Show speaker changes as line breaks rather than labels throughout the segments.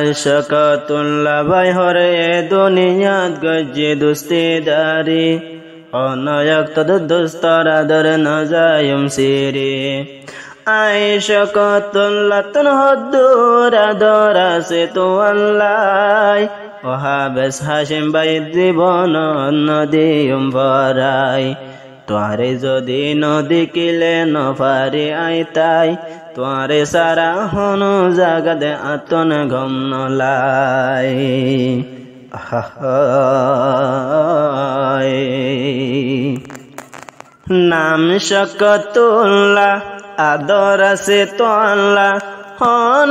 আশকাতুল্লাহ ভাই হরে দুনিয়াত গজ্জি দুস্তিদারি অনয়ক তদুস্তরা দর নজায়ুম সিরি আশকাতুল্লাহ তন হদ্দুরা দরা সে তো আল্লাহ ওহাবেস হাশিম ভাই জীবন নদীম ভরাই তোয়ারে যদি নদী কিলে নফারি আইতাই তোয়ারে সারা হনু জাগদে আতন গম নলাই নাম শকতুল্লাহ আদর আছে তো আল্লাহ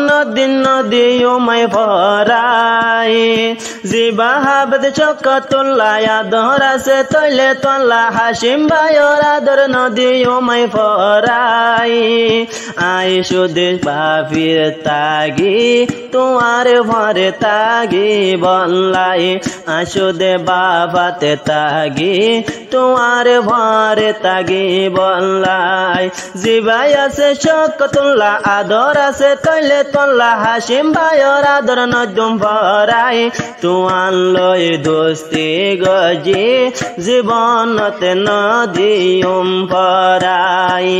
নদী নদী উমাই ভরাই জিবাহাবদ শকতুল্লাহ আদর আছে তৈলে তোল্লা হাসিম ভাইর আদর নদী উমাই ভরাই আই সুদে বাফির তাগি তোমার ভরে তাগি বল্লাই আসুদে বাবাতে তাগি তোমার ভরে তাগি বল্লাই জিবাই আছে শকতুল্লাহ আদর আছে তৈলে তোল্লা হাসিম ভাইর আদর নজুম ভরাই তুয়ান লই দোস্তি গজি জীবনতে নদীম ভরাই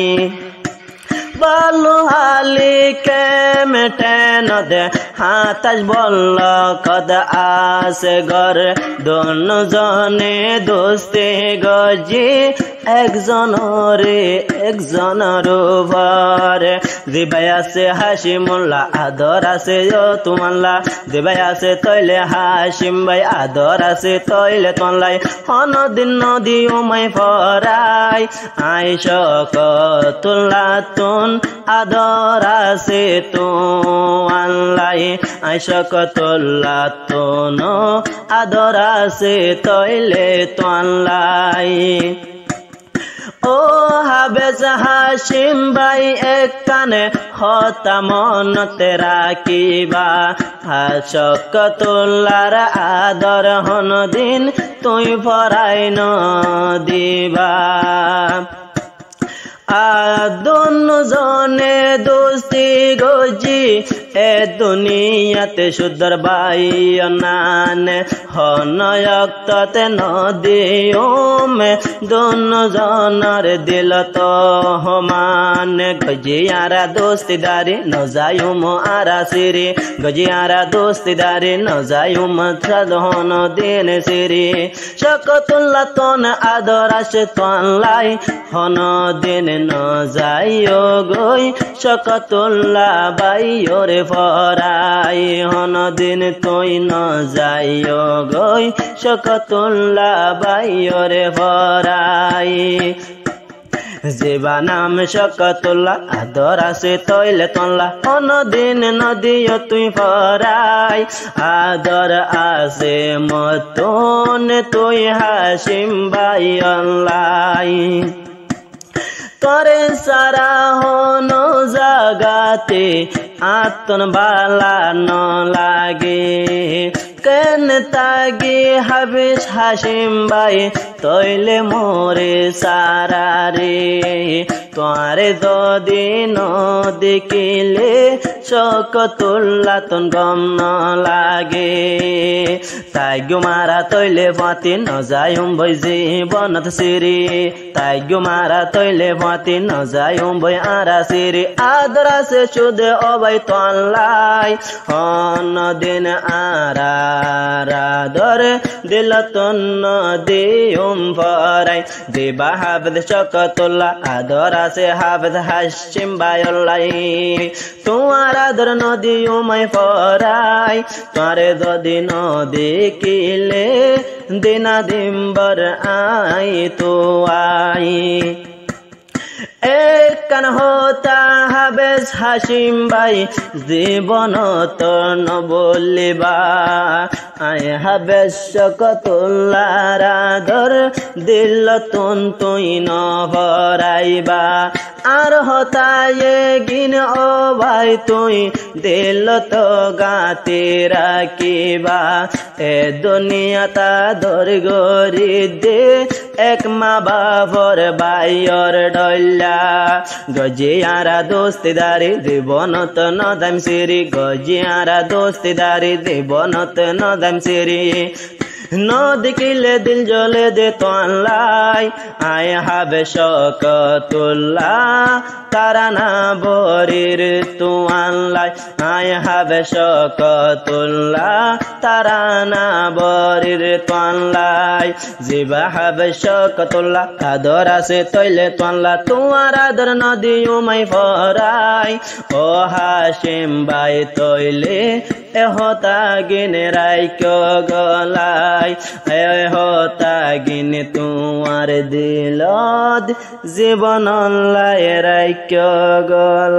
বালু হালি কে মেটে নদে হাতাস বলল কদ আসে ঘর দোন জনে দোস্তে গজি একজনের ভরে দিবাই আছে হাসিমুল্লাহ আদর আছে তোমাল্লা দিবাই আছে তৈলে হাসিম ভাই আদর আছে তৈলে তোলাই হনদিন নদী উমাই ভরাই আই শকতুল্লাহ তুন আদর আছে তো আল্লাহ আই শকতুল্লাহ তুন আদর আছে তৈলে তোলাই ও হাবেজ হাসিম ভাই এক কানে হতা মনতে রাখিবা শকতুল্লাহর আদর হন দিন তুই ভরাই ন দিবা দোনো জনে দোস্তি গজি এ দুনিয়াতে সুদর বাই নানে হনয়ক্ততে নদীমে দোনো জনের দিল তো হমান গজিয়ারা দোস্তিদারি নজায়ুম আরা সিরি গজিয়ারা দোস্তিদারি নজায়ুম সাধন দিন সিরি শকতুল্লাহ তন আদর আসে তোলাই হন দিন নজাইও গই শকতুল্লাহ বাইরে ফরাই হন দিন তুই নজাইও গই শকতুল্লাহ বাইরে ফরাই জিবা নাম শকতুল্লাহ আদর আছে তৈলে তোল্লা অনদিন নদীও তুই ফরাই আদর আছে মতন তুই হাসিম ভাই আল্লাহ তরে সারা হন জাগাতে আতন বালা ন লাগে কেন তাগি হাবিস হাসিম ভাই তৈলে মোরে সারা রে তোরে যদি দেখিলে শকতুল্লাহ তন গম ন লাগে তাই গুমারা তৈলে ফাতি ন যায়ুম বই জীবনত সিরি তাই গুমারা তৈলে ফাতি ন যায়ুম বই আরা সিরি আদর আছে সুদে অবাই তোলাই হন দিন আরা রাদর দিল তন্ন দিউম ভরাই দিবা হাফেজ শকতুল্লাহ আদর আছে হাফেজ হাসিম ভাইল্লাই তোমার আদর নদী উমাই ফরাই তোরে যদি নদী কিলে দিনা দিম্বর আই তো আই এক কান হতা হাবেজ হাসিম ভাই জীবন তো ন বলিবা আয় হাবেজ শকতুল্লাহর আদর দিল তুন তুই ন ভরাইবা আর হতায়ে গিন ও ভাই তুই দিল তো গাতে রাখিবা এ দুনিয়া তা ধর গরি দে এক মা বাবর বাইর ডল্লা গজিয়ারা দোস্তিদারি জীবনত নদাম সিরি গজিয়ারা দোস্তিদারি জীবনত নদাম সিরি ন দেখিলে দিল জ্বলে দে তোয়াল্লাই আয় হাবে শকতুল্লাহ তারানা বরির তোয়াল্লাই আয় হাবে শকতুল্লাহ তারানা বরির তোয়াল্লাই জিবা হাবে শকতুল্লাহ আদর আছে তৈলে তোয়াল্লা তোমার আদর নদী উমাই ফরাই ও হাশিম ভাই তৈলে এহতা গিনে রাইক গলাই এহতা গিনে তোমার দিলত জীবন লাই রাইক গলা।